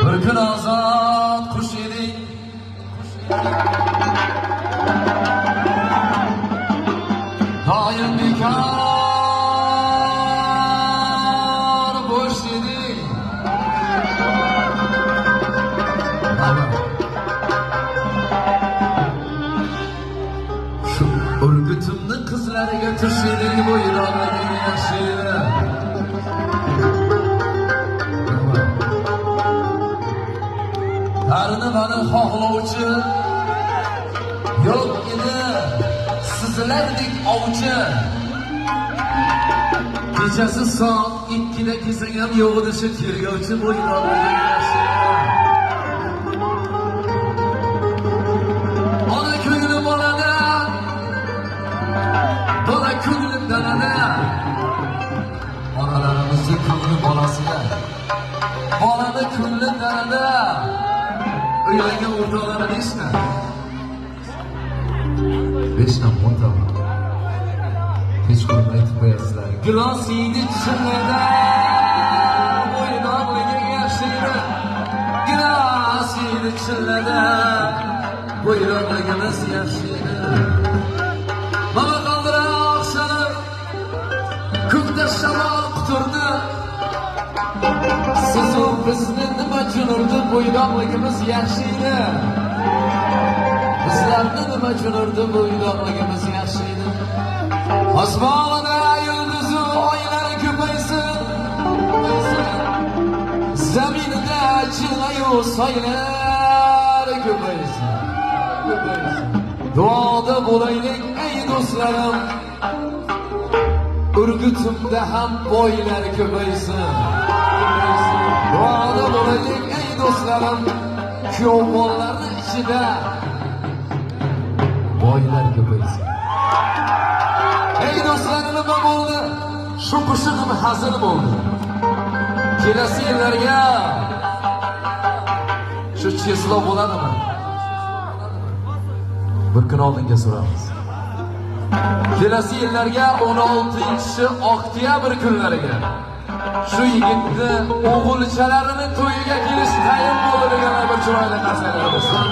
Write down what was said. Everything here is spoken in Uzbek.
Bir kun ozod qush eding, doim bekor bo'sh eding. Shu urgutimni qizlariga tush eding, bo'yroqlaring yaxshi edi. Tarini bana xohlovchi yo'q edi, sizlardek ovchi. Kechasi soat 2da kelsang ham yo'q edi shu tergovchi, bo'yroqlaring yaxshi. Ona ko'ngli bolada, bola ko'ngli dalada. Onalarimizni ko'ngli bolasiga, bolani ko'ngli dalada. Uylangan o'rtoqlari nechta? 5 ta, 10 ta. Hech ko'rmay aytib qo'yasizlar. Gilos yeydi chillada, bo'ydoqliging yaxshi edi. Gilos yeydi chillada, bo'ydoqligimiz yaxshi edi. Mana qaldira oqshani, ko'kda shamol quturdi. Sizu bizni nima junurdi, bo'ydoqligimiz yaxshi edi. Bizlarni nima junurdi, bo'ydoqligimiz yaxshi edi. Osmonida yulduzu oylari ko'paysin, zaminida jilayu soylar ko'paysin. Duoda bo'laylik ey do'stlarim, urgutimda ham boylar ko'paysin. Duoda bo'laylik ey do'stlarim, kuyovlarning ichida boylar ko'paysin. Ey do'stlarim, nima bo'ldi? Shu qo'shig'im hazil bo'ldi. Kelasi yillarga shu cheslov bo'ladimi? Bir kun oldinga so'ramiz. Kelasi yillarga 16-oktyabr kunlariga shu yigitni o'g'ilchalarini to'yiga kelish tayin bo'ldi degan bir chiroyli qarsaklar bo'lsin.